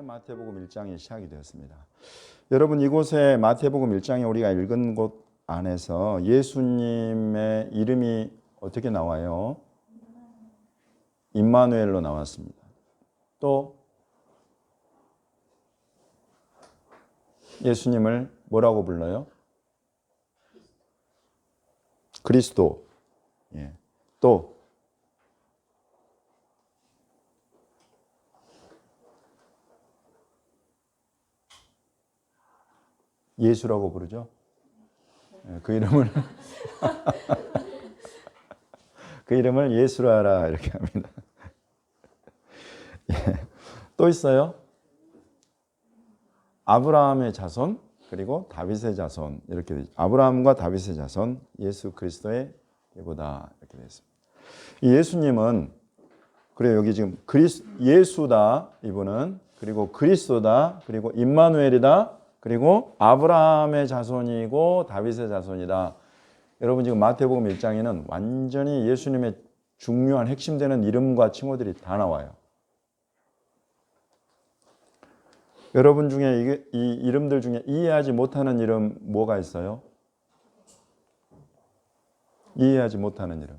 마태복음 1장이 시작이 되었습니다. 여러분, 이곳에 마태복음 1장에 우리가 읽은 곳 안에서 예수님의 이름이 어떻게 나와요? 임마누엘로 나왔습니다. 또 예수님을 뭐라고 불러요? 그리스도. 예. 또 예수라고 부르죠. 예, 그 이름을 그 이름을 예수라라 이렇게 합니다. 예. 또 있어요. 아브라함의 자손 그리고 다윗의 자손 이렇게 되죠. 아브라함과 다윗의 자손 예수 그리스도의 예고다 이렇게 되어 있습니다. 이 예수님은 그래요. 여기 지금 예수다 이분은, 그리고 그리스도다, 그리고 임마누엘이다, 그리고 아브라함의 자손이고 다윗의 자손이다. 여러분, 지금 마태복음 1장에는 완전히 예수님의 중요한 핵심되는 이름과 칭호들이 다 나와요. 여러분 중에 이 이름들 중에 이해하지 못하는 이름 뭐가 있어요? 이해하지 못하는 이름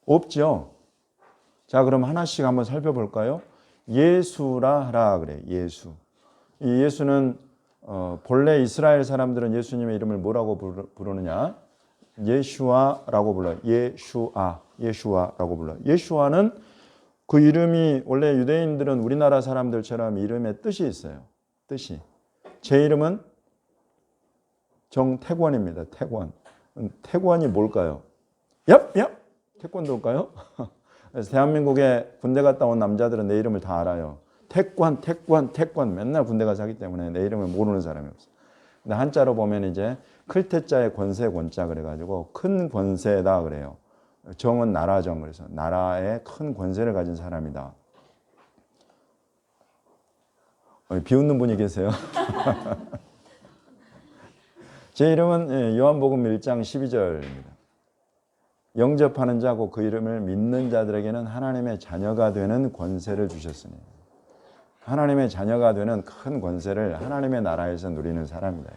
없죠? 자, 그럼 하나씩 한번 살펴볼까요? 예수라 하라 그래요. 예수. 이 예수는 본래 이스라엘 사람들은 예수님의 이름을 뭐라고 부르느냐? 예슈아라고 불러요. 예슈아라고 불러요. 예슈아는 그 이름이 원래 유대인들은 우리나라 사람들처럼 이름에 뜻이 있어요. 뜻이. 제 이름은 정태권입니다. 태권. 태권이 뭘까요? 얍! 태권도일까요? 그래서 대한민국에 군대 갔다 온 남자들은 내 이름을 다 알아요. 태권. 맨날 군대 가서 하기 때문에 내 이름을 모르는 사람이 없어요. 근데 한자로 보면 이제 클태자의 권세 권자 그래가지고 큰 권세다 그래요. 정은 나라정, 그래서 나라의 큰 권세를 가진 사람이다. 비웃는 분이 계세요. 제 이름은 요한복음 1장 12절입니다. 영접하는 자고 그 이름을 믿는 자들에게는 하나님의 자녀가 되는 권세를 주셨으니, 하나님의 자녀가 되는 큰 권세를 하나님의 나라에서 누리는 사람이다.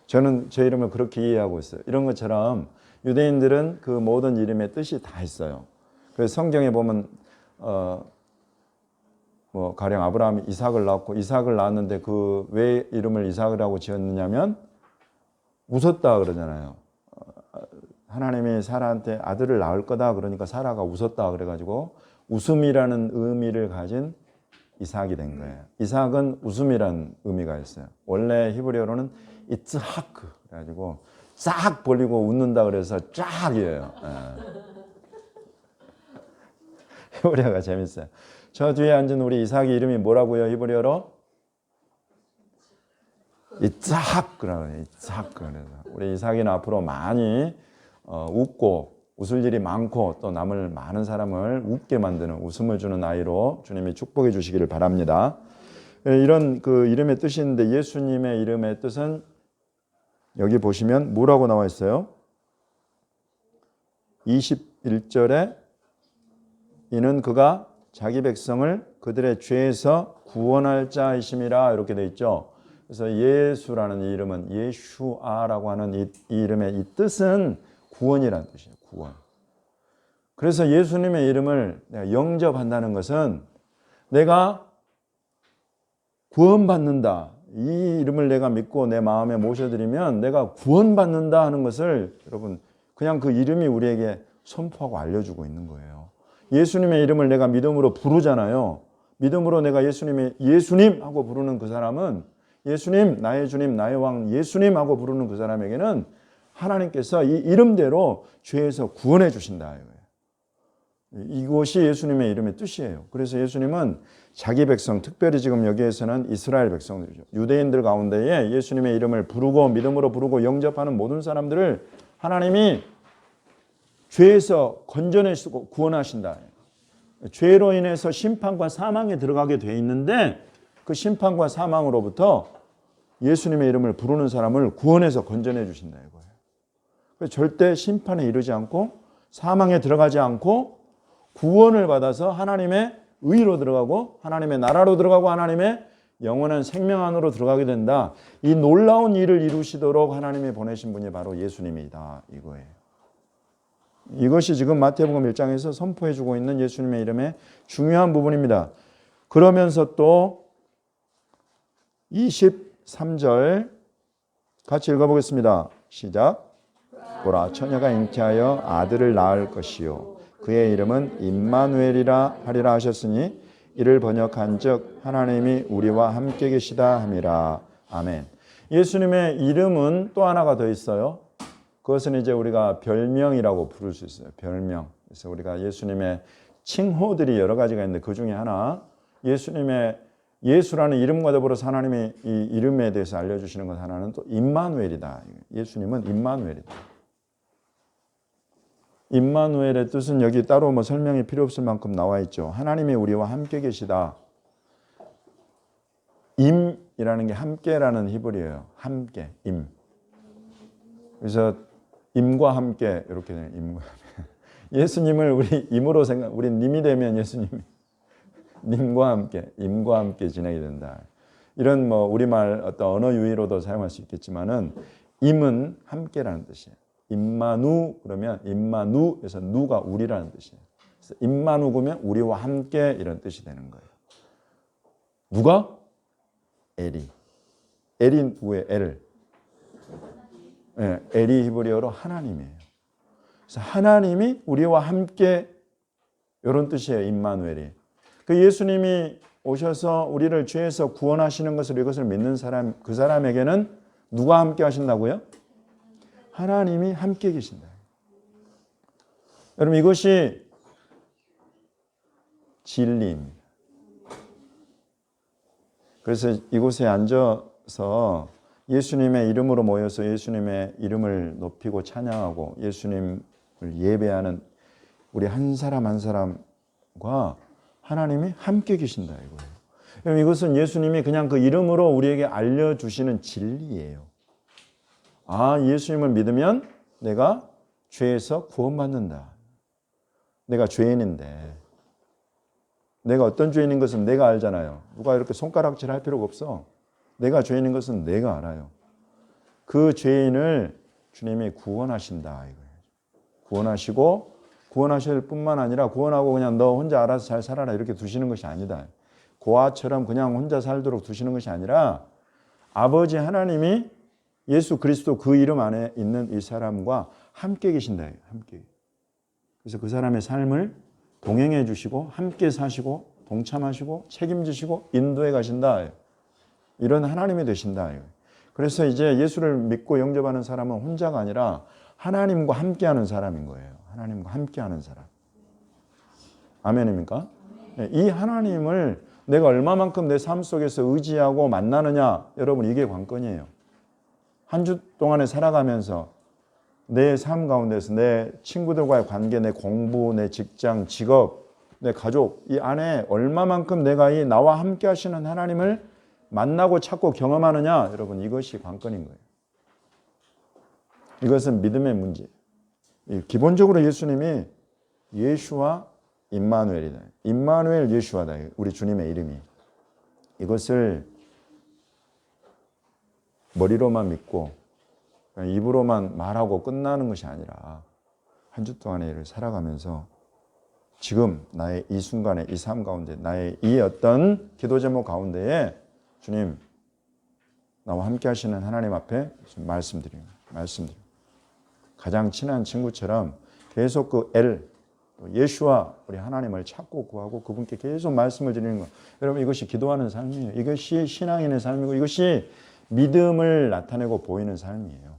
저는 제 이름을 그렇게 이해하고 있어요. 이런 것처럼 유대인들은 그 모든 이름의 뜻이 다 있어요. 그래서 성경에 보면 가령 아브라함이 이삭을 낳았고, 이삭을 낳았는데 그 왜 이름을 이삭이라고 지었느냐면 웃었다 그러잖아요. 하나님이 사라한테 아들을 낳을 거다 그러니까 사라가 웃었다 그래가지고 웃음이라는 의미를 가진 이삭이 된 거예요. 이삭은 웃음이라는 의미가 있어요. 원래 히브리어로는 이츠하크 그래가지고 싹 벌리고 웃는다 그래서 쫙이에요. 히브리어가 재밌어요. 저 뒤에 앉은 우리 이삭이 이름이 뭐라고요? 히브리어로? 이츠하크 그래요. 이츠하크. 그래서 우리 이삭이는 앞으로 많이 웃고 웃을 일이 많고 또 남을 많은 사람을 웃게 만드는 웃음을 주는 아이로 주님이 축복해 주시기를 바랍니다. 이런 그 이름의 뜻이 있는데 예수님의 이름의 뜻은 여기 보시면 뭐라고 나와 있어요? 21절에 이는 그가 자기 백성을 그들의 죄에서 구원할 자이심이라 이렇게 돼 있죠. 그래서 예수라는 이 이름은 예슈아라고 하는 이 이름의 이 뜻은 구원이라는 뜻이에요. 구원. 그래서 예수님의 이름을 내가 영접한다는 것은 내가 구원받는다. 이 이름을 내가 믿고 내 마음에 모셔드리면 내가 구원받는다 하는 것을 여러분 그냥 그 이름이 우리에게 선포하고 알려주고 있는 거예요. 예수님의 이름을 내가 믿음으로 부르잖아요. 믿음으로 내가 예수님 하고 부르는 그 사람은 예수님, 나의 주님, 나의 왕 예수님 하고 부르는 그 사람에게는 하나님께서 이 이름대로 죄에서 구원해 주신다. 이것이 예수님의 이름의 뜻이에요. 그래서 예수님은 자기 백성, 특별히 지금 여기에서는 이스라엘 백성들이죠. 유대인들 가운데에 예수님의 이름을 부르고 믿음으로 부르고 영접하는 모든 사람들을 하나님이 죄에서 건져내시고 구원하신다. 죄로 인해서 심판과 사망에 들어가게 돼 있는데 그 심판과 사망으로부터 예수님의 이름을 부르는 사람을 구원해서 건져내 주신다 이거예요. 절대 심판에 이르지 않고 사망에 들어가지 않고 구원을 받아서 하나님의 의로 들어가고 하나님의 나라로 들어가고 하나님의 영원한 생명 안으로 들어가게 된다. 이 놀라운 일을 이루시도록 하나님이 보내신 분이 바로 예수님이다 이거예요. 이것이 지금 마태복음 1장에서 선포해주고 있는 예수님의 이름의 중요한 부분입니다. 그러면서 또 23절 같이 읽어보겠습니다. 시작. 보라, 처녀가 잉태하여 아들을 낳을 것이요 그의 이름은 임마누엘이라 하리라 하셨으니 이를 번역한즉 하나님이 우리와 함께 계시다 함이라. 아멘. 예수님의 이름은 또 하나가 더 있어요. 그것은 이제 우리가 별명이라고 부를 수 있어요. 별명. 그래서 우리가 예수님의 칭호들이 여러 가지가 있는데 그 중에 하나 예수님의 예수라는 이름과 더불어서 하나님의 이 이름에 대해서 알려주시는 것 하나는 또 임마누엘이다. 예수님은 임마누엘이다. 임마누엘의 뜻은 여기 따로 뭐 설명이 필요 없을 만큼 나와 있죠. 하나님이 우리와 함께 계시다. 임이라는 게 함께라는 히브리어예요. 함께, 임. 그래서 임과 함께 이렇게 되는 임과 함께. 예수님을 우리 임으로 우리 님이 되면 예수님이 님과 함께, 임과 함께 지내게 된다. 이런 뭐 우리말 어떤 언어 유희로도 사용할 수 있겠지만은 임은 함께라는 뜻이에요. 임마누 그러면 임마누에서 누가 우리라는 뜻이에요. 그래서 임마누 그러면 우리와 함께 이런 뜻이 되는 거예요. 누가? 엘이. 엘이 누구예요? 엘. 네, 엘이 히브리어로 하나님이에요. 그래서 하나님이 우리와 함께 이런 뜻이에요. 임마누엘이. 그 예수님이 오셔서 우리를 죄에서 구원하시는 것을 이것을 믿는 사람 그 사람에게는 누가 함께 하신다고요? 하나님이 함께 계신다. 여러분 이것이 진리입니다. 그래서 이곳에 앉아서 예수님의 이름으로 모여서 예수님의 이름을 높이고 찬양하고 예수님을 예배하는 우리 한 사람 한 사람과 하나님이 함께 계신다 이거예요. 여러분 이것은 예수님이 그냥 그 이름으로 우리에게 알려주시는 진리예요. 아, 예수님을 믿으면 내가 죄에서 구원받는다. 내가 죄인인데 내가 어떤 죄인인 것은 내가 알잖아요. 누가 이렇게 손가락질 할 필요가 없어. 내가 죄인인 것은 내가 알아요. 그 죄인을 주님이 구원하신다 이거예요. 구원하시고 구원하실 뿐만 아니라 구원하고 그냥 너 혼자 알아서 잘 살아라 이렇게 두시는 것이 아니다. 고아처럼 그냥 혼자 살도록 두시는 것이 아니라 아버지 하나님이 예수 그리스도 그 이름 안에 있는 이 사람과 함께 계신다. 함께. 그래서 그 사람의 삶을 동행해 주시고 함께 사시고 동참하시고 책임지시고 인도해 가신다. 이런 하나님이 되신다. 그래서 이제 예수를 믿고 영접하는 사람은 혼자가 아니라 하나님과 함께하는 사람인 거예요. 하나님과 함께하는 사람. 아멘입니까? 이 하나님을 내가 얼마만큼 내 삶 속에서 의지하고 만나느냐, 여러분 이게 관건이에요. 한 주 동안에 살아가면서 내 삶 가운데서 내 친구들과의 관계, 내 공부, 내 직장, 직업, 내 가족 이 안에 얼마만큼 내가 이 나와 함께 하시는 하나님을 만나고 찾고 경험하느냐, 여러분 이것이 관건인 거예요. 이것은 믿음의 문제. 기본적으로 예수님이 예수와 임마누엘이다. 임마누엘 예수와다. 우리 주님의 이름이. 이것을 머리로만 믿고 입으로만 말하고 끝나는 것이 아니라 한 주 동안의 일을 살아가면서 지금 나의 이 순간에 이 삶 가운데 나의 이 어떤 기도 제목 가운데에 주님 나와 함께 하시는 하나님 앞에 말씀드립니다. 가장 친한 친구처럼 계속 그 예수와 우리 하나님을 찾고 구하고 그분께 계속 말씀을 드리는 것. 여러분 이것이 기도하는 삶이에요. 이것이 신앙인의 삶이고 이것이 믿음을 나타내고 보이는 삶이에요.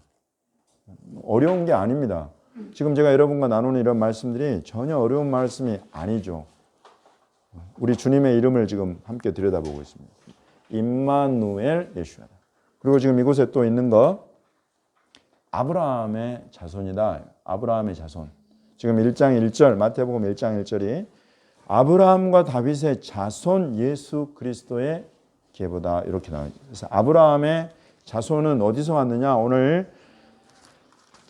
어려운 게 아닙니다. 지금 제가 여러분과 나누는 이런 말씀들이 전혀 어려운 말씀이 아니죠. 우리 주님의 이름을 지금 함께 들여다보고 있습니다. 임마누엘 예수와다. 그리고 지금 이곳에 또 있는 거 아브라함의 자손이다. 아브라함의 자손. 지금 1장 1절 마태복음 1장 1절이 아브라함과 다윗의 자손 예수 그리스도의 계보다 이렇게 나와요. 그래서 아브라함의 자손은 어디서 왔느냐? 오늘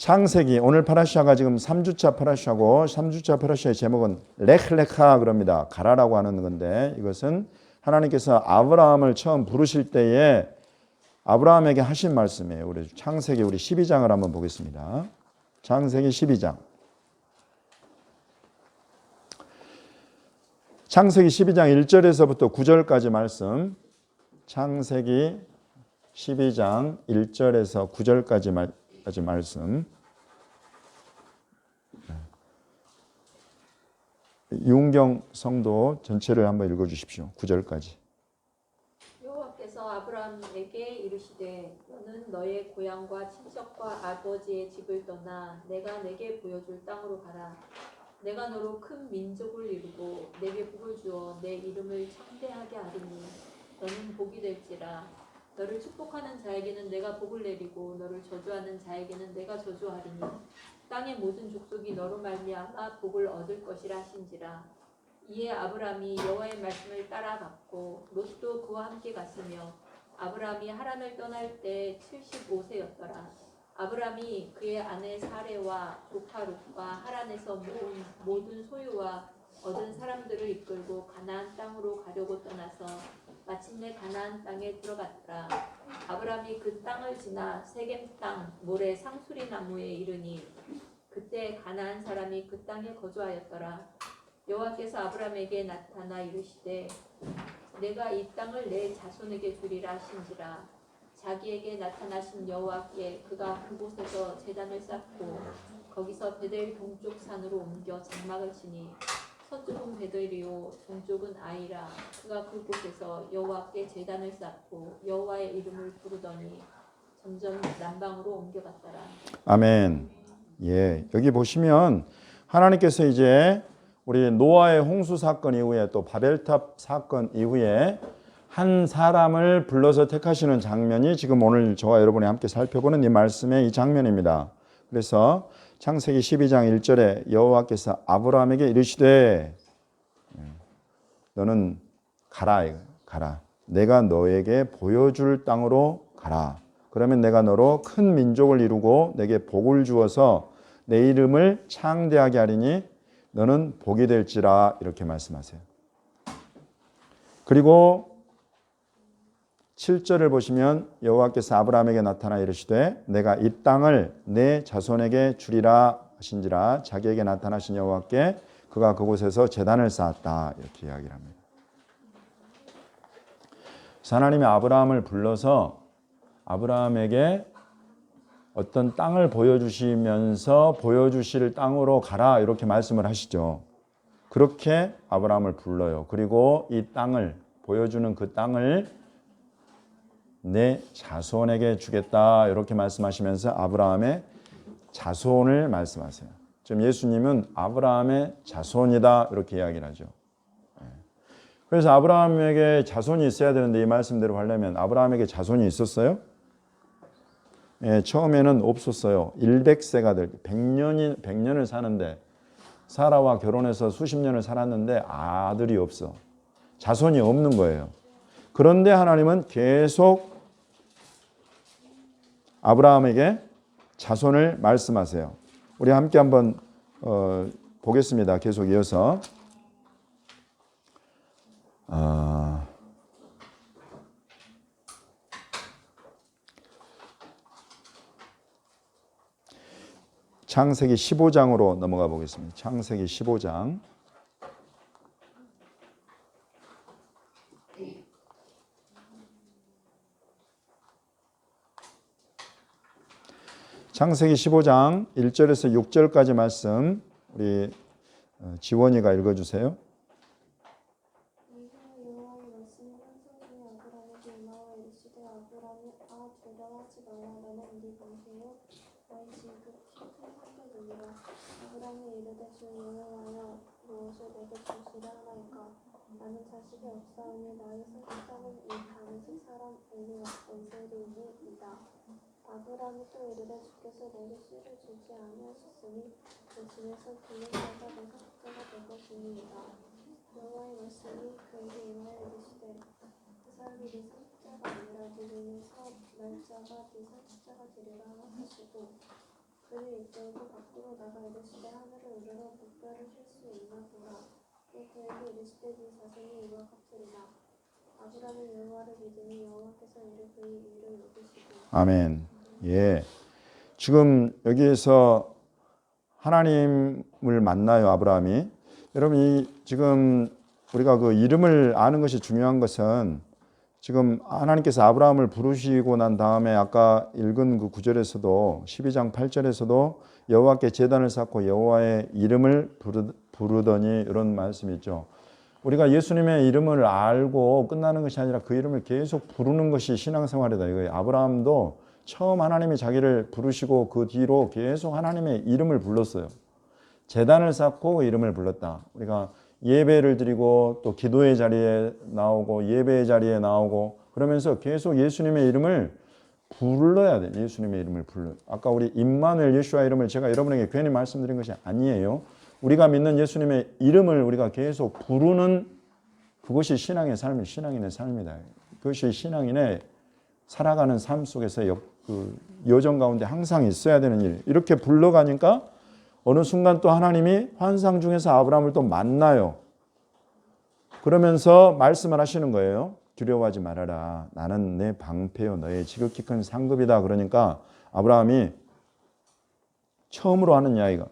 창세기 오늘 파라샤가 지금 3주차 파라샤고 3주차 파라샤의 제목은 레흐레카 그럽니다. 가라라고 하는 건데 이것은 하나님께서 아브라함을 처음 부르실 때에 아브라함에게 하신 말씀이에요. 우리 창세기 우리 12장을 한번 보겠습니다. 창세기 12장. 창세기 12장 1절에서부터 9절까지 말씀. 창세기 12장 1절에서 9절까지 말씀. 이웅경 성도 전체를 한번 읽어 주십시오. 9절까지. 여호와께서 아브라함에게 이르시되 너는 너의 고향과 친척과 아버지의 집을 떠나 내가 내게 보여줄 땅으로 가라. 내가 너로 큰 민족을 이루고 내게 복을 주어 내 이름을 창대하게 하리니 너는 복이 될지라. 너를 축복하는 자에게는 내가 복을 내리고 너를 저주하는 자에게는 내가 저주하리니 땅의 모든 족속이 너로 말미암아 복을 얻을 것이라 하신지라. 이에 아브라함이 여호와의 말씀을 따라갔고 롯도 그와 함께 갔으며 아브라함이 하란을 떠날 때 75세였더라. 아브라함이 그의 아내 사레와 조카 롯과 하란에서 모은 모든 소유와 얻은 사람들을 이끌고 가나안 땅으로 가려고 떠나서 마침내 가나안 땅에 들어갔더라. 아브라함이 그 땅을 지나 세겜 땅 모래 상수리 나무에 이르니 그때 가나안 사람이 그 땅에 거주하였더라. 여호와께서 아브라함에게 나타나 이르시되 내가 이 땅을 내 자손에게 주리라 하신지라. 자기에게 나타나신 여호와께 그가 그곳에서 제단을 쌓고 거기서 베델 동쪽 산으로 옮겨 장막을 치니 서쪽은 베델이요 동쪽은 아이라. 그가 그곳에서 여호와께 제단을 쌓고 여호와의 이름을 부르더니 점점 남방으로 옮겨갔더라. 아멘. 예, 여기 보시면 하나님께서 이제 우리 노아의 홍수 사건 이후에 또 바벨탑 사건 이후에 한 사람을 불러서 택하시는 장면이 지금 오늘 저와 여러분이 함께 살펴보는 이 말씀의 이 장면입니다. 그래서 창세기 12장 1절에 여호와께서 아브라함에게 이르시되 너는 가라. 내가 너에게 보여줄 땅으로 가라. 그러면 내가 너로 큰 민족을 이루고 내게 복을 주어서 내 이름을 창대하게 하리니 너는 복이 될지라 이렇게 말씀하세요. 그리고 7절을 보시면 여호와께서 아브라함에게 나타나 이르시되 내가 이 땅을 내 자손에게 주리라 하신지라. 자기에게 나타나신 여호와께 그가 그곳에서 제단을 쌓았다 이렇게 이야기를 합니다. 하나님이 아브라함을 불러서 아브라함에게 어떤 땅을 보여주시면서 보여주실 땅으로 가라 이렇게 말씀을 하시죠. 그렇게 아브라함을 불러요. 그리고 이 땅을 보여주는 그 땅을 내 자손에게 주겠다 이렇게 말씀하시면서 아브라함의 자손을 말씀하세요. 지금 예수님은 아브라함의 자손이다 이렇게 이야기를 하죠. 그래서 아브라함에게 자손이 있어야 되는데 이 말씀대로 하려면 아브라함에게 자손이 있었어요? 예, 처음에는 없었어요. 100세가 될 100년을 사는데 사라와 결혼해서 수십 년을 살았는데 아들이 없어. 자손이 없는 거예요. 그런데 하나님은 계속 아브라함에게 자손을 말씀하세요. 우리 함께 한번 보겠습니다. 계속 이어서 창세기 15장으로 넘어가 보겠습니다. 창세기 15장. 창세기 15장 1절에서 6절까지 말씀 우리 지원이가 읽어주세요. 나는 자식이 없사오니 나의 손자는 이 다윗 사람 엘리에셀이니이다. 아브라함이 또 이르되 주께서 내게 씨를 주지 아니하셨으니 그 집에서 기는 자가 내 sak자가 될 것이니이다. 여호와의 말씀이 그에게 임하여 이르시되 그 사람이 네 sak자가 아니라 네 눈에서 날짜가 네 sak자가 되리라 하시고 그는 이때에도 밖으로 나가 이르시되 하늘을 우러러 목별을 쉴 수 있나 보라. 또 그에게 이르시되 네 자손이 이와 같으리라. 아브라함은 여호와를 믿으니 여호와께서 이를 그의 일을 여기시고. 아멘. 예. 지금 여기에서 하나님을 만나요, 아브라함이. 여러분, 지금 우리가 그 이름을 아는 것이 중요한 것은 지금 하나님께서 아브라함을 부르시고 난 다음에 아까 읽은 그 9절에서도 12장 8절에서도 여호와께 제단을 쌓고 여호와의 이름을 부르더니 이런 말씀이 있죠. 우리가 예수님의 이름을 알고 끝나는 것이 아니라 그 이름을 계속 부르는 것이 신앙생활이다 이거예요. 아브라함도 처음 하나님이 자기를 부르시고 그 뒤로 계속 하나님의 이름을 불렀어요. 제단을 쌓고 그 이름을 불렀다. 우리가 예배를 드리고 또 기도의 자리에 나오고 예배의 자리에 나오고 그러면서 계속 예수님의 이름을 불러야 돼. 예수님의 이름을 불러. 아까 우리 임마누엘 예수와 이름을 제가 여러분에게 괜히 말씀드린 것이 아니에요. 우리가 믿는 예수님의 이름을 우리가 계속 부르는 그것이 신앙의 삶이 신앙인의 삶이다. 그것이 신앙인의 살아가는 삶 속에서 그 여정 가운데 항상 있어야 되는 일. 이렇게 불러가니까 어느 순간 또 하나님이 환상 중에서 아브라함을 또 만나요. 그러면서 말씀을 하시는 거예요. 두려워하지 말아라. 나는 내 방패요 너의 지극히 큰 상급이다. 그러니까 아브라함이 처음으로 하는 이야기가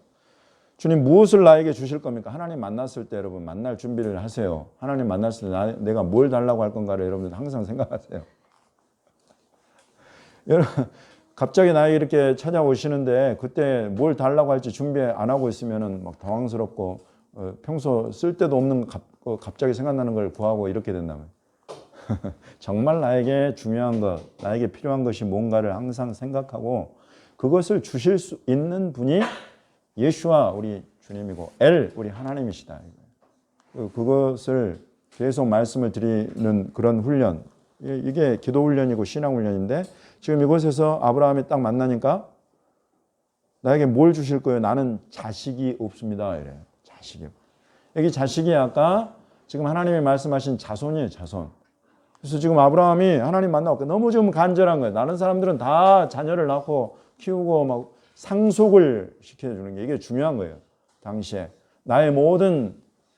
주님 무엇을 나에게 주실 겁니까? 하나님 만났을 때 여러분 만날 준비를 하세요. 하나님 만났을 때 내가 뭘 달라고 할 건가를 여러분들 항상 생각하세요. 여러분 갑자기 나에게 이렇게 찾아오시는데 그때 뭘 달라고 할지 준비 안 하고 있으면은 막 당황스럽고 평소 쓸 데도 없는 갑자기 생각나는 걸 구하고 이렇게 된다면 정말 나에게 중요한 것, 나에게 필요한 것이 뭔가를 항상 생각하고 그것을 주실 수 있는 분이 예수와 우리 주님이고 우리 하나님이시다. 그것을 계속 말씀을 드리는 그런 훈련, 이게 기도 훈련이고 신앙 훈련인데 지금 이곳에서 아브라함이 딱 만나니까 나에게 뭘 주실 거예요? 나는 자식이 없습니다. 이래요. 자식이. 여기 자식이 아까 지금 하나님이 말씀하신 자손이에요. 자손. 그래서 지금 아브라함이 하나님 만나고 너무 좀 간절한 거예요. 다른 사람들은 다 자녀를 낳고 키우고 막 상속을 시켜주는 게 이게 중요한 거예요. 당시에 나의 모든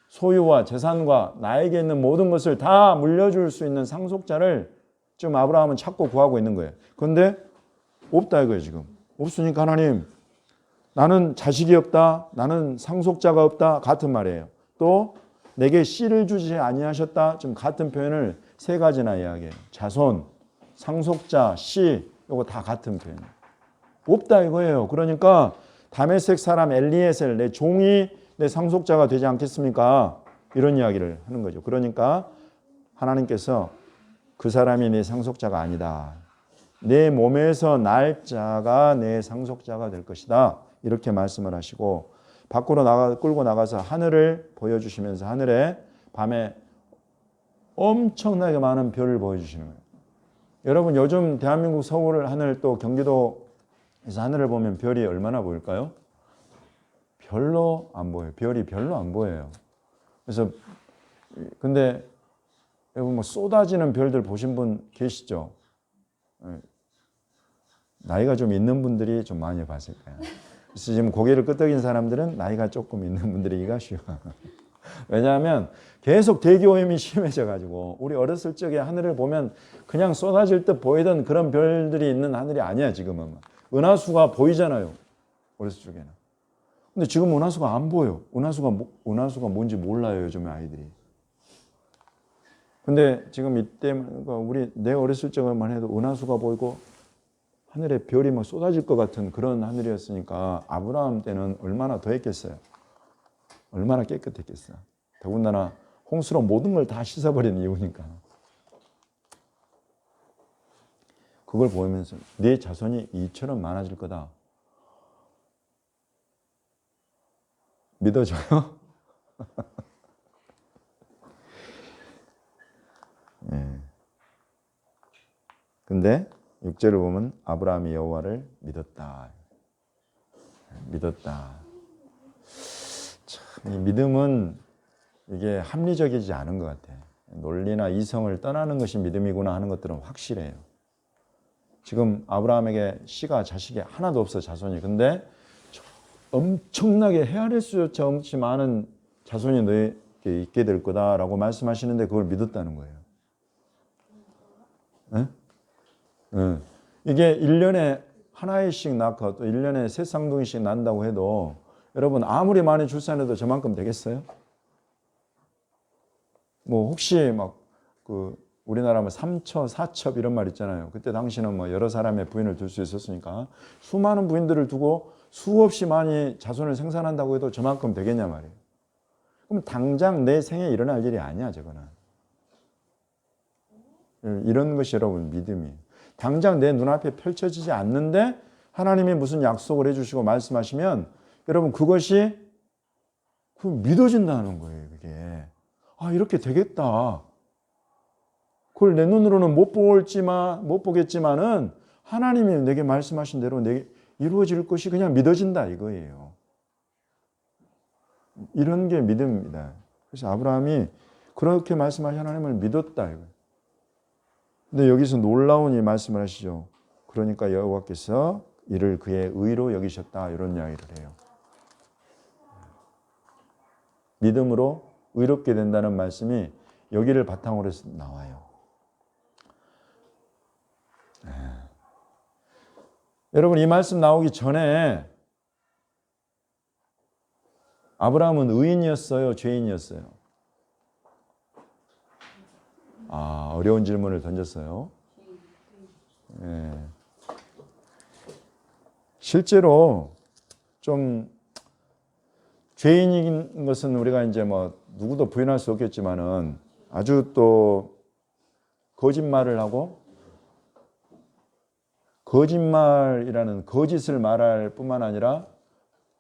소유와 재산과 나에게 있는 모든 것을 다 물려줄 수 있는 상속자를 지금 아브라함은 찾고 구하고 있는 거예요. 그런데 없다 이거예요. 지금 없으니까 하나님 나는 자식이 없다. 나는 상속자가 없다. 같은 말이에요. 또 내게 씨를 주지 아니하셨다. 지금 같은 표현을 세 가지나 이야기해요. 자손, 상속자, 씨 이거 다 같은 표현이에요. 없다 이거예요. 그러니까 다메섹 사람 엘리에셀 내 종이 내 상속자가 되지 않겠습니까? 이런 이야기를 하는 거죠. 그러니까 하나님께서 그 사람이 내 상속자가 아니다. 내 몸에서 날 자가 내 상속자가 될 것이다. 이렇게 말씀을 하시고 밖으로 끌고 나가서 하늘을 보여주시면서 하늘에 밤에 엄청나게 많은 별을 보여주시는 거예요. 여러분 요즘 대한민국 서울 하늘 또 경기도에서 하늘을 보면 별이 얼마나 보일까요? 별로 안 보여요. 별이 별로 안 보여요. 그래서 근데 여러분 뭐 쏟아지는 별들 보신 분 계시죠? 나이가 좀 있는 분들이 좀 많이 봤을 거예요. 그래서 지금 고개를 끄덕인 사람들은 나이가 조금 있는 분들이기가 쉬워. 왜냐하면 계속 대기오염이 심해져 가지고 우리 어렸을 적에 하늘을 보면 그냥 쏟아질 듯 보이던 그런 별들이 있는 하늘이 아니야. 지금은 은하수가 보이잖아요. 어렸을 적에는. 근데 지금 은하수가 안 보여. 은하수가 뭔지 몰라요. 요즘에 아이들이. 근데 지금 이때 내 어렸을 적만 해도 은하수가 보이고 하늘에 별이 막 쏟아질 것 같은 그런 하늘이었으니까 아브라함 때는 얼마나 더했겠어요. 얼마나 깨끗했겠어요. 더군다나 홍수로 모든 걸 다 씻어버린 이유니까. 그걸 보면서 내 자손이 이처럼 많아질 거다. 믿어져요? 네. 근데 6절을 보면 아브라함이 여호와를 믿었다. 믿었다. 참, 이 믿음은 이게 합리적이지 않은 것 같아. 논리나 이성을 떠나는 것이 믿음이구나 하는 것들은 확실해요. 지금 아브라함에게 씨가 자식이 하나도 없어 자손이. 근데 엄청나게 헤아릴 수조차 없이 많은 자손이 너에게 있게 될 거다라고 말씀하시는데 그걸 믿었다는 거예요. 네? 네. 이게 1년에 하나씩 낳고 또 1년에 새 쌍둥이씩 난다고 해도 여러분 아무리 많이 출산해도 저만큼 되겠어요? 뭐 혹시 막 그 우리나라 뭐 3첩, 4첩 이런 말 있잖아요. 그때 당시는 뭐 여러 사람의 부인을 둘 수 있었으니까 수많은 부인들을 두고 수없이 많이 자손을 생산한다고 해도 저만큼 되겠냐 말이에요. 그럼 당장 내 생에 일어날 일이 아니야, 저거는. 이런 것이 여러분 믿음이에요. 당장 내 눈앞에 펼쳐지지 않는데 하나님이 무슨 약속을 해주시고 말씀하시면 여러분 그것이 믿어진다는 거예요. 그게 아 이렇게 되겠다. 그걸 내 눈으로는 못 보겠지만은 하나님이 내게 말씀하신 대로 내게 이루어질 것이 그냥 믿어진다 이거예요. 이런 게 믿음입니다. 그래서 아브라함이 그렇게 말씀하신 하나님을 믿었다 이거예요. 근데 여기서 놀라운 이 말씀을 하시죠. 그러니까 여호와께서 이를 그의 의로 여기셨다 이런 이야기를 해요. 믿음으로 의롭게 된다는 말씀이 여기를 바탕으로 해서 나와요. 여러분 이 말씀 나오기 전에 아브라함은 의인이었어요? 죄인이었어요? 아, 어려운 질문을 던졌어요. 예. 실제로 좀 죄인인 것은 우리가 이제 뭐 누구도 부인할 수 없겠지만은 아주 또 거짓말을 하고 거짓말이라는 거짓을 말할 뿐만 아니라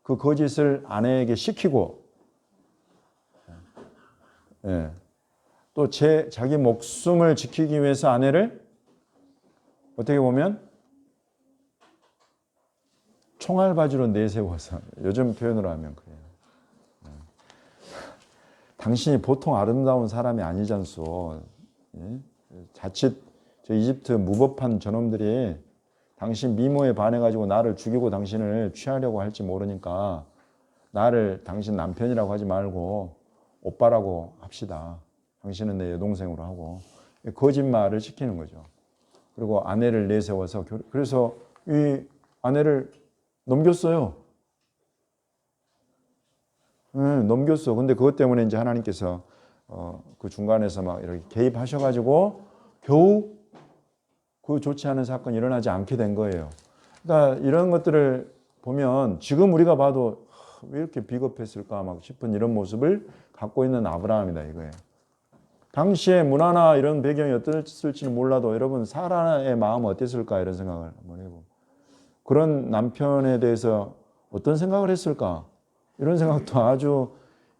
그 거짓을 아내에게 시키고 예. 또 자기 목숨을 지키기 위해서 아내를 어떻게 보면 총알바지로 내세워서 요즘 표현으로 하면 그래요. 예. 당신이 보통 아름다운 사람이 아니잖소. 예? 자칫 저 이집트 무법한 저놈들이 당신 미모에 반해가지고 나를 죽이고 당신을 취하려고 할지 모르니까 나를 당신 남편이라고 하지 말고 오빠라고 합시다. 당신은 내 여동생으로 하고 거짓말을 시키는 거죠. 그리고 아내를 내세워서 그래서 이 아내를 넘겼어요. 넘겼어. 근데 그것 때문에 이제 하나님께서 그 중간에서 막 이렇게 개입하셔가지고 겨우 그 좋지 않은 사건이 일어나지 않게 된 거예요. 그러니까 이런 것들을 보면 지금 우리가 봐도 왜 이렇게 비겁했을까 막 싶은 이런 모습을 갖고 있는 아브라함이다 이거예요. 당시의 문화나 이런 배경이 어땠을지는 몰라도 여러분 사라의 마음은 어땠을까 이런 생각을 한번 해보고 그런 남편에 대해서 어떤 생각을 했을까 이런 생각도 아주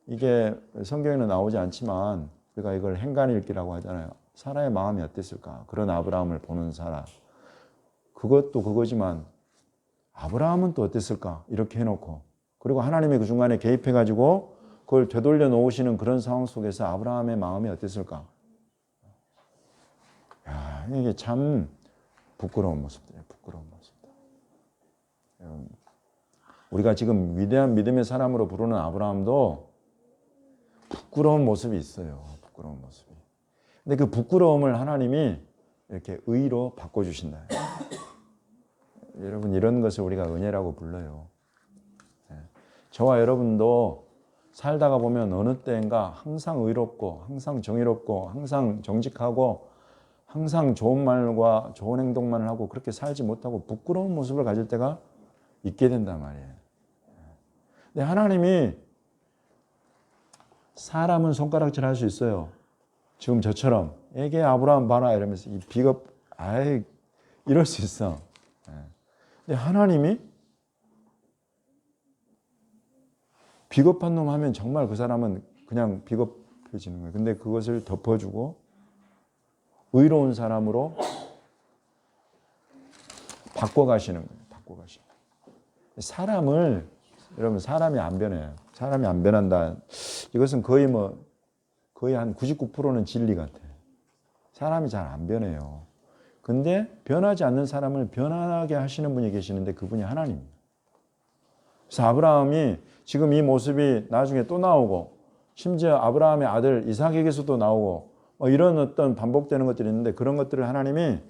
이게 성경에는 나오지 않지만 우리가 이걸 행간읽기라고 하잖아요. 사라의 마음이 어땠을까? 그런 아브라함을 보는 사라. 그것도 그거지만 아브라함은 또 어땠을까? 이렇게 해놓고 그리고 하나님이 그 중간에 개입해가지고 그걸 되돌려 놓으시는 그런 상황 속에서 아브라함의 마음이 어땠을까? 야, 이게 참 부끄러운 모습들이에요. 부끄러운 모습들. 우리가 지금 위대한 믿음의 사람으로 부르는 아브라함도 부끄러운 모습이 있어요. 부끄러운 모습이. 근데 그 부끄러움을 하나님이 이렇게 의로 바꿔주신다. 여러분 이런 것을 우리가 은혜라고 불러요. 저와 여러분도 살다가 보면 어느 때인가 항상 의롭고 항상 정의롭고 항상 정직하고 항상 좋은 말과 좋은 행동만을 하고 그렇게 살지 못하고 부끄러운 모습을 가질 때가 있게 된단 말이에요. 근데 하나님이 사람은 손가락질 할 수 있어요. 지금 저처럼 에게 아브라함 봐라 이러면서 이 비겁 이럴 수 있어. 근데 하나님이 비겁한 놈 하면 정말 그 사람은 그냥 비겁해지는 거예요. 근데 그것을 덮어주고 의로운 사람으로 바꿔가시는 거예요. 바꿔가시는 거예요. 사람을 여러분 사람이 안 변해요. 사람이 안 변한다. 이것은 거의 한 99%는 진리 같아요. 사람이 잘 안 변해요. 근데 변하지 않는 사람을 변하게 하시는 분이 계시는데 그분이 하나님입니다. 그래서 아브라함이 지금 이 모습이 나중에 또 나오고 심지어 아브라함의 아들 이삭에게서도 나오고 이런 어떤 반복되는 것들이 있는데 그런 것들을 하나님이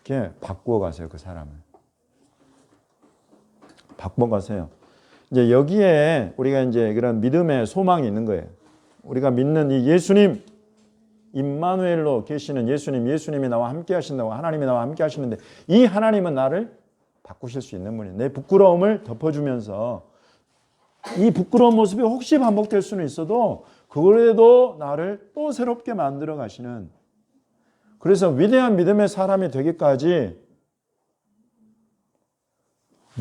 이렇게 바꾸어 가세요. 그 사람을. 바꾸어 가세요. 이제 여기에 우리가 이제 그런 믿음의 소망이 있는 거예요. 우리가 믿는 이 예수님, 임마누엘로 계시는 예수님, 예수님이 나와 함께 하신다고 하나님이 나와 함께 하시는데 이 하나님은 나를 바꾸실 수 있는 분이에요. 내 부끄러움을 덮어주면서 이 부끄러운 모습이 혹시 반복될 수는 있어도 그래도 나를 또 새롭게 만들어 가시는, 그래서 위대한 믿음의 사람이 되기까지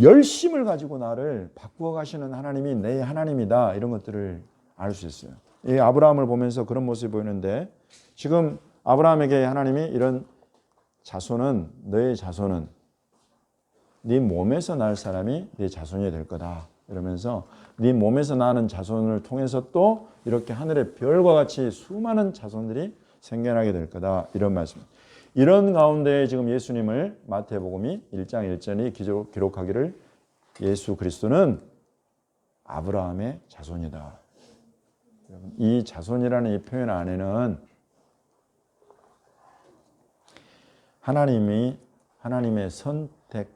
열심을 가지고 나를 바꾸어 가시는 하나님이 내 하나님이다. 이런 것들을 알 수 있어요. 이 아브라함을 보면서 그런 모습이 보이는데 지금 아브라함에게 하나님이 이런 자손은 너의 자손은 네 몸에서 날 사람이 네 자손이 될 거다. 이러면서 네 몸에서 나는 자손을 통해서 또 이렇게 하늘의 별과 같이 수많은 자손들이 생겨나게 될 거다. 이런 말씀. 이런 가운데 지금 예수님을 마태복음이 1장 1절이 기록하기를 예수 그리스도는 아브라함의 자손이다. 이 자손이라는 이 표현 안에는 하나님의 선택이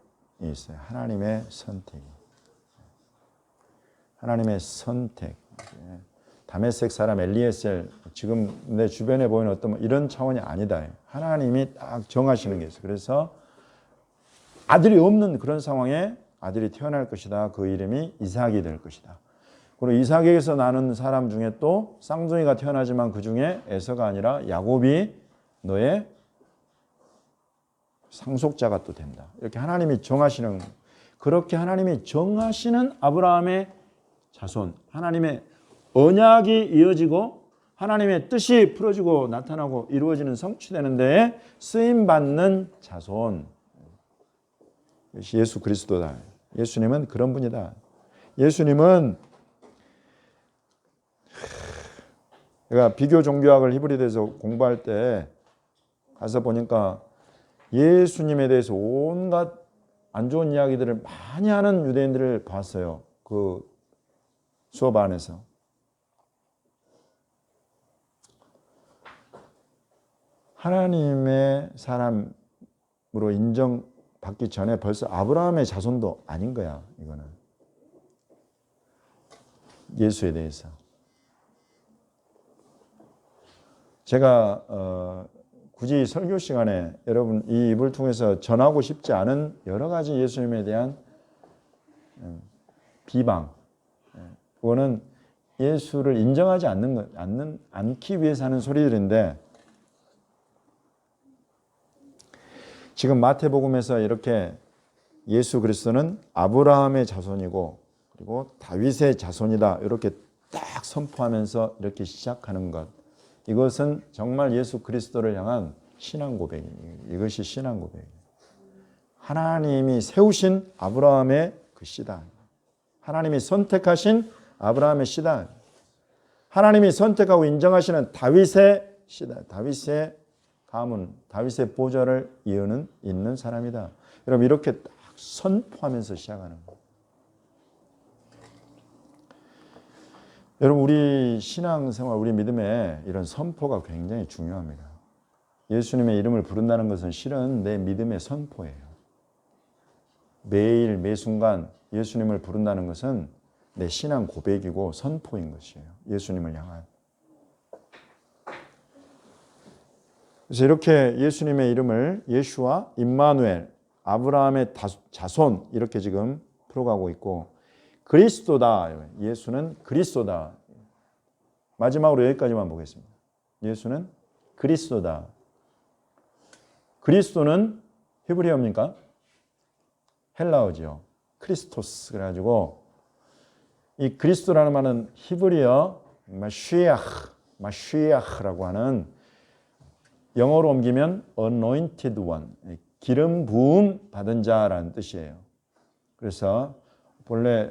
있어요. 하나님의 선택. 하나님의 선택. 다메섹 사람 엘리에셀, 지금 내 주변에 보이는 어떤 이런 차원이 아니다. 하나님이 딱 정하시는 게 있어요. 그래서 아들이 없는 그런 상황에 아들이 태어날 것이다. 그 이름이 이삭이 될 것이다. 그리고 이삭에게서 나는 사람 중에 또 쌍둥이가 태어나지만 그 중에 에서가 아니라 야곱이 너의 상속자가 또 된다. 이렇게 하나님이 정하시는, 그렇게 하나님이 정하시는 아브라함의 자손, 하나님의 언약이 이어지고 하나님의 뜻이 풀어지고 나타나고 이루어지는 성취되는 데에 쓰임받는 자손. 이것이 예수 그리스도다. 예수님은 그런 분이다. 예수님은 제가 비교 종교학을 히브리서에서 공부할 때 가서 보니까 예수님에 대해서 온갖 안 좋은 이야기들을 많이 하는 유대인들을 봤어요. 그 수업 안에서. 하나님의 사람으로 인정받기 전에 벌써 아브라함의 자손도 아닌 거야. 이거는 예수에 대해서. 제가 굳이 설교 시간에 여러분 이 입을 통해서 전하고 싶지 않은 여러 가지 예수님에 대한 비방, 그거는 예수를 인정하지 않기 위해서 하는 소리들인데, 지금 마태복음에서 이렇게 예수 그리스도는 아브라함의 자손이고 그리고 다윗의 자손이다. 이렇게 딱 선포하면서 이렇게 시작하는 것. 이것은 정말 예수 그리스도를 향한 신앙 고백이에요. 이것이 신앙 고백이에요. 하나님이 세우신 아브라함의 그 씨다. 하나님이 선택하신 아브라함의 씨다. 하나님이 선택하고 인정하시는 다윗의 씨다. 다윗의 가문, 다윗의 보좌를 잇는 사람이다. 여러분 이렇게 딱 선포하면서 시작하는 거예요. 여러분 우리 신앙생활, 우리 믿음에 이런 선포가 굉장히 중요합니다. 예수님의 이름을 부른다는 것은 실은 내 믿음의 선포예요. 매일 매순간 예수님을 부른다는 것은 내 신앙 고백이고 선포인 것이에요. 예수님을 향한. 그래서 이렇게 예수님의 이름을 예슈와 임마누엘, 아브라함의 자손 이렇게 지금 풀어가고 있고, 그리스도다. 예수는 그리스도다. 마지막으로 여기까지만 보겠습니다. 예수는 그리스도다. 그리스도는 히브리어입니까? 헬라어죠. 크리스토스. 그래가지고 이 그리스도라는 말은 히브리어 마시아흐라고 하는, 영어로 옮기면 anointed one, 기름 부음 받은 자라는 뜻이에요. 그래서 본래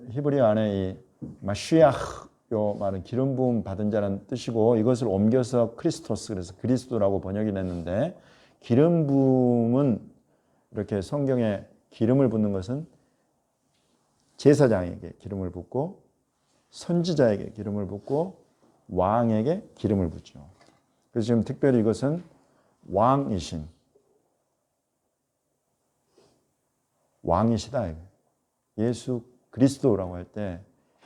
히브리어 안에 이 마시아흐 요 말은 기름 부음 받은 자라는 뜻이고, 이것을 옮겨서 크리스토스, 그래서 그리스도라고 번역이 됐는데, 기름 부음은 이렇게 성경에 기름을 붓는 것은 제사장에게 기름을 붓고 선지자에게 기름을 붓고 왕에게 기름을 붓죠. 그래서 지금 특별히 이것은 왕이신 왕이시다. 예수 그리스도라고 할 때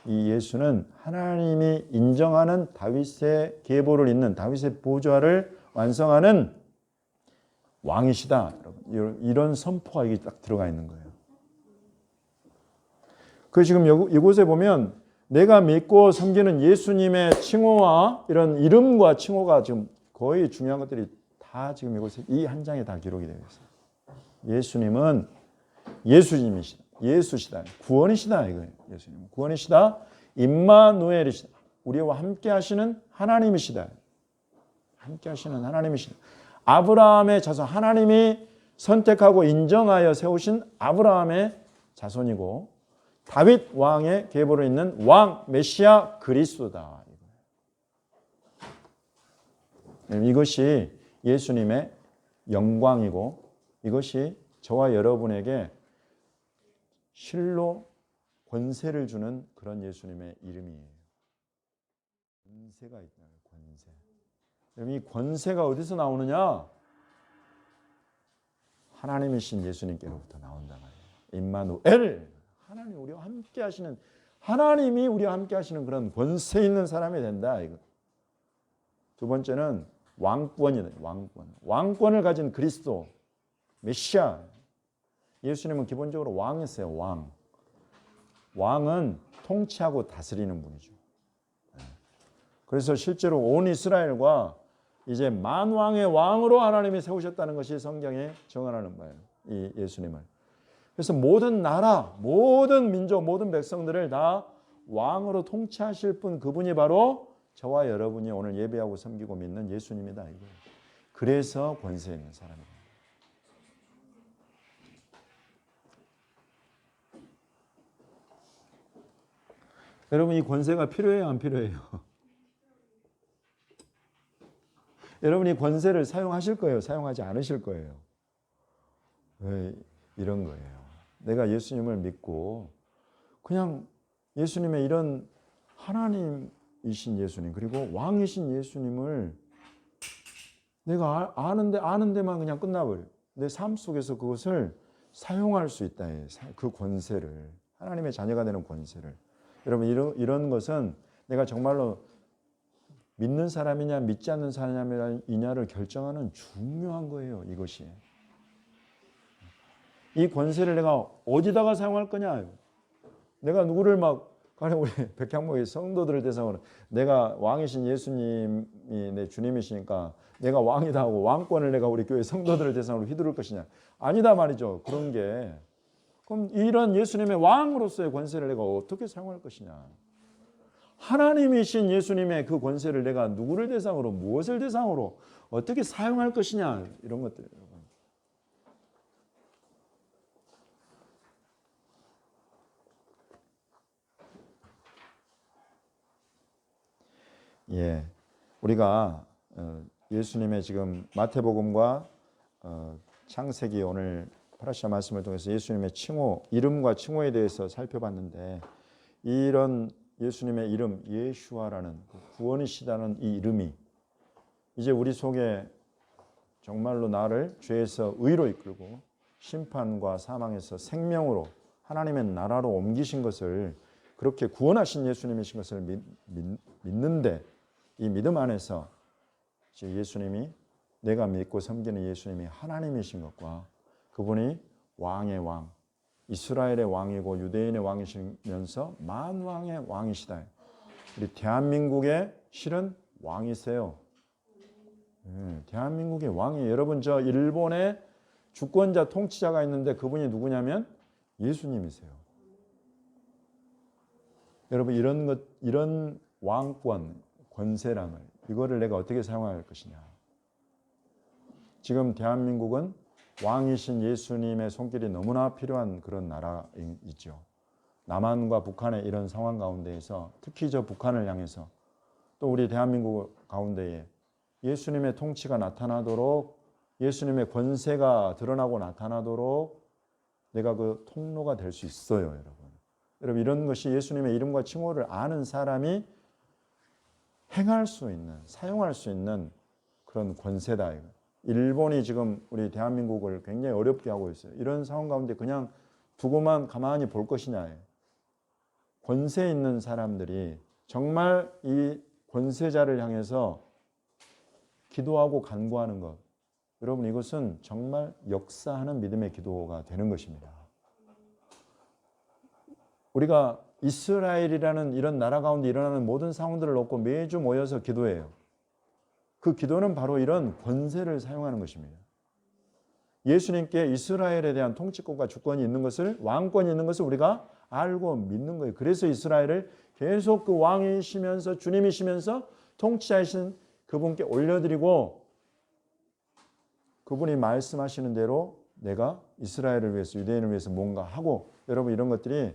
이 예수는 하나님이 인정하는 다윗의 계보를 잇는 다윗의 보좌를 완성하는 왕이시다. 이런 선포가 여기 딱 들어가 있는 거예요. 그 지금 이곳에 보면 내가 믿고 섬기는 예수님의 칭호와 이런 이름과 칭호가 지금 거의 중요한 것들이 다 지금 이곳에 이 한 장에 다 기록이 되어 있어요. 예수님은 예수님이시다. 예수시다. 구원이시다. 이거예요. 예수님 구원이시다. 임마누엘이시다. 우리와 함께 하시는 하나님이시다. 함께 하시는 하나님이시다. 아브라함의 자손, 하나님이 선택하고 인정하여 세우신 아브라함의 자손이고 다윗 왕의 계보를 잇는 왕 메시아 그리스도다. 이것이 예수님의 영광이고 이것이 저와 여러분에게 실로 권세를 주는 그런 예수님의 이름이에요. 권세가 있다. 권세. 이 권세가 어디서 나오느냐? 하나님이신 예수님께로부터 나온다 말이에요. 임마누엘. 하나님 우리와 함께 하시는 하나님이 우리와 함께 하시는 그런 권세 있는 사람이 된다. 이거. 두 번째는 왕권이다. 왕권. 왕권을 가진 그리스도 메시아. 예수님은 기본적으로 왕이세요. 왕. 왕은 통치하고 다스리는 분이죠. 그래서 실제로 온 이스라엘과 이제 만왕의 왕으로 하나님이 세우셨다는 것이 성경에 정언하는 바예요. 이 예수님을. 그래서 모든 나라, 모든 민족, 모든 백성들을 다 왕으로 통치하실 분 그분이 바로 저와 여러분이 오늘 예배하고 섬기고 믿는 예수님이다. 이거예요. 그래서 권세 있는 사람입니다. 여러분 이 권세가 필요해요? 안 필요해요? 여러분 이 권세를 사용하실 거예요? 사용하지 않으실 거예요? 왜 이런 거예요? 내가 예수님을 믿고 그냥 예수님의 이런 하나님이신 예수님 그리고 왕이신 예수님을 내가 아는 데만 그냥 끝나버려요. 내 삶 속에서 그것을 사용할 수 있다. 그 권세를 하나님의 자녀가 되는 권세를 여러분 이런 것은 내가 정말로 믿는 사람이냐 믿지 않는 사람이냐를 결정하는 중요한 거예요. 이것이. 이 권세를 내가 어디다가 사용할 거냐. 내가 누구를 가령 우리 백향목의 성도들을 대상으로 내가 왕이신 예수님이 내 주님이시니까 내가 왕이다 하고 왕권을 내가 우리 교회 성도들을 대상으로 휘두를 것이냐. 아니다 말이죠. 그런 게. 그럼 이런 예수님의 왕으로서의 권세를 내가 어떻게 사용할 것이냐. 하나님이신 예수님의 그 권세를 내가 누구를 대상으로 무엇을 대상으로 어떻게 사용할 것이냐. 이런 것들. 예, 우리가 예수님의 지금 마태복음과 창세기 오늘 파라샤 말씀을 통해서 예수님의 칭호, 이름과 칭호에 대해서 살펴봤는데 이런 예수님의 이름 예슈아라는 구원이시다는 이 이름이 이제 우리 속에 정말로 나를 죄에서 의로 이끌고 심판과 사망에서 생명으로 하나님의 나라로 옮기신 것을 그렇게 구원하신 예수님이신 것을 믿는데 이 믿음 안에서 예수님이 내가 믿고 섬기는 예수님이 하나님이신 것과 그분이 왕의 왕, 이스라엘의 왕이고 유대인의 왕이시면서 만왕의 왕이시다. 우리 대한민국의 실은 왕이세요. 대한민국의 왕이에요. 여러분 저 일본의 주권자 통치자가 있는데 그분이 누구냐면 예수님이세요. 여러분 이런 왕권, 권세랑을 이거를 내가 어떻게 사용할 것이냐. 지금 대한민국은 왕이신 예수님의 손길이 너무나 필요한 그런 나라이죠. 남한과 북한의 이런 상황 가운데에서 특히 저 북한을 향해서 또 우리 대한민국 가운데에 예수님의 통치가 나타나도록 예수님의 권세가 드러나고 나타나도록 내가 그 통로가 될 수 있어요, 여러분. 여러분, 이런 것이 예수님의 이름과 칭호를 아는 사람이 행할 수 있는, 사용할 수 있는 그런 권세다. 일본이 지금 우리 대한민국을 굉장히 어렵게 하고 있어요. 이런 상황 가운데 그냥 두고만 가만히 볼 것이냐. 권세 있는 사람들이 정말 이 권세자를 향해서 기도하고 간구하는 것. 여러분, 이것은 정말 역사하는 믿음의 기도가 되는 것입니다. 우리가 이스라엘이라는 이런 나라 가운데 일어나는 모든 상황들을 놓고 매주 모여서 기도해요. 그 기도는 바로 이런 권세를 사용하는 것입니다. 예수님께 이스라엘에 대한 통치권과 주권이 있는 것을, 왕권이 있는 것을 우리가 알고 믿는 거예요. 그래서 이스라엘을 계속 그 왕이시면서 주님이시면서 통치자이신 그분께 올려드리고 그분이 말씀하시는 대로 내가 이스라엘을 위해서, 유대인을 위해서 뭔가 하고, 여러분, 이런 것들이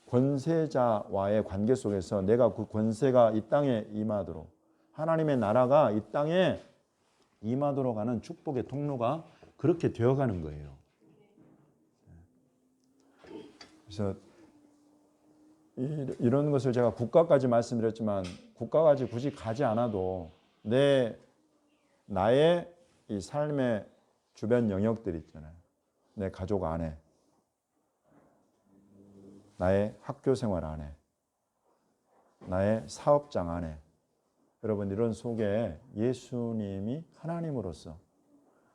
권세자와의 관계 속에서 내가 그 권세가 이 땅에 임하도록, 하나님의 나라가 이 땅에 임하도록 하는 축복의 통로가 그렇게 되어가는 거예요. 그래서 이런 것을 제가 국가까지 말씀드렸지만, 국가까지 굳이 가지 않아도 나의 이 삶의 주변 영역들 있잖아요. 내 가족 안에, 나의 학교 생활 안에, 나의 사업장 안에, 여러분, 이런 속에 예수님이 하나님으로서,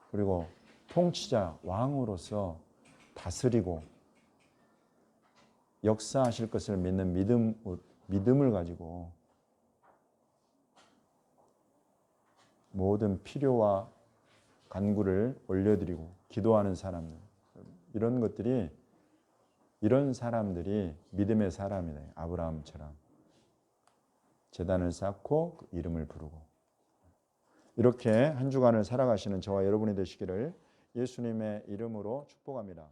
그리고 통치자, 왕으로서 다스리고 역사하실 것을 믿는 믿음을 가지고 모든 필요와 간구를 올려드리고 기도하는 사람들, 이런 사람들이 믿음의 사람이네. 아브라함처럼 제단을 쌓고 그 이름을 부르고, 이렇게 한 주간을 살아가시는 저와 여러분이 되시기를 예수님의 이름으로 축복합니다.